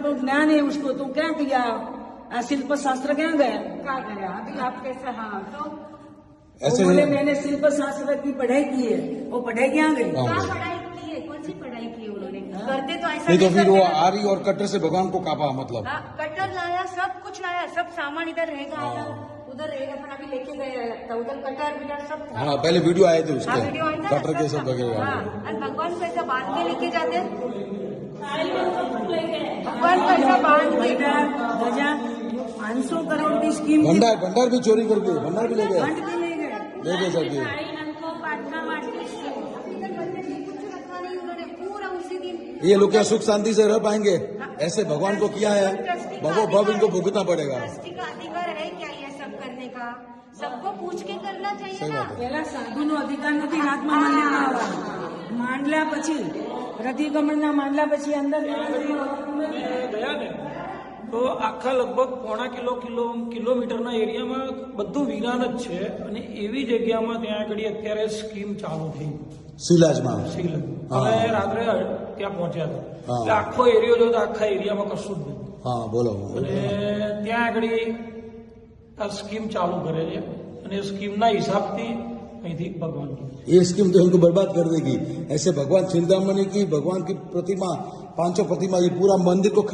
को ज्ञान है उसको, तो क्या किया? शिल्प शास्त्र क्या गया? क्या गया अभी आप कैसे? हाँ तो ऐसे बोले मैंने शिल्प शास्त्र की पढ़ाई की है, वो पढ़ाई क्या गई? हाँ। क्या पढ़ाई की है? कौन सी पढ़ाई की है उन्होंने? करते तो ऐसा नहीं तो फिर वो करते। आरी और कट्टर से भगवान को कापा मतलब। हाँ, कटर लाया, सब कुछ लाया, सब सामान इधर रहेगा, हाँ। उधर रहेगा, पर अभी लेके गए लगता है उधर कटर बिटर सब था। हाँ पहले वीडियो आए थे हाँ, उसके, वीडियो आया था, कट्टर के सब वगैरह। हाँ, और भगवान को ऐसा बांध के लेके जाते हैं। भगवान को ऐसा बांध के बेटा गजा 500 करोड़ की स्कीम थी, भंडार भी चोरी करके, भंडार भी ले गए, फंड भी ले गए। ले गए सब ये। पूरा उसी दिन ये लोग क्या सुख शांति से रह पाएंगे? ऐसे भगवान को किया है, भगो भव इनको भुगतना पड़ेगा। ट्रस्टी का अधिकार है क्या ये सब करने का? सबको पूछ के करना चाहिए सही ना। बात है। પેલા સાધુનો અધિકાર નથી હાથમાં મંદિરમાં આવવાનો. માંડલા પછી રતિકમળના માંડલા પછી અંદર ગયા ને તો આખા લગભગ પોણા કિલોમીટરના એરિયામાં બધું વિરાન જ છે અને એવી જગ્યામાં ત્યાં આગળ અત્યારે સ્કીમ ચાલુ થઈ શિલાજમાં સિલ હા. અમે રાત્રે ત્યાં પહોંચ્યા હતા હા. એટલે આખો એરિયો જો તો આખા એરિયામાં કશું જ નથી હા બોલો. અને ત્યાં આગળ આ સ્કીમ ચાલુ કરે છે અને સ્કીમના હિસાબથી અહીંથી ભગવાન ये स्कीम तो इनको बर्बाद कर देगी. ऐसे भगवान चिंतामणि की, भगवान की प्रतिमा, 500 प्रतिमा, ये पूरा मंदिर को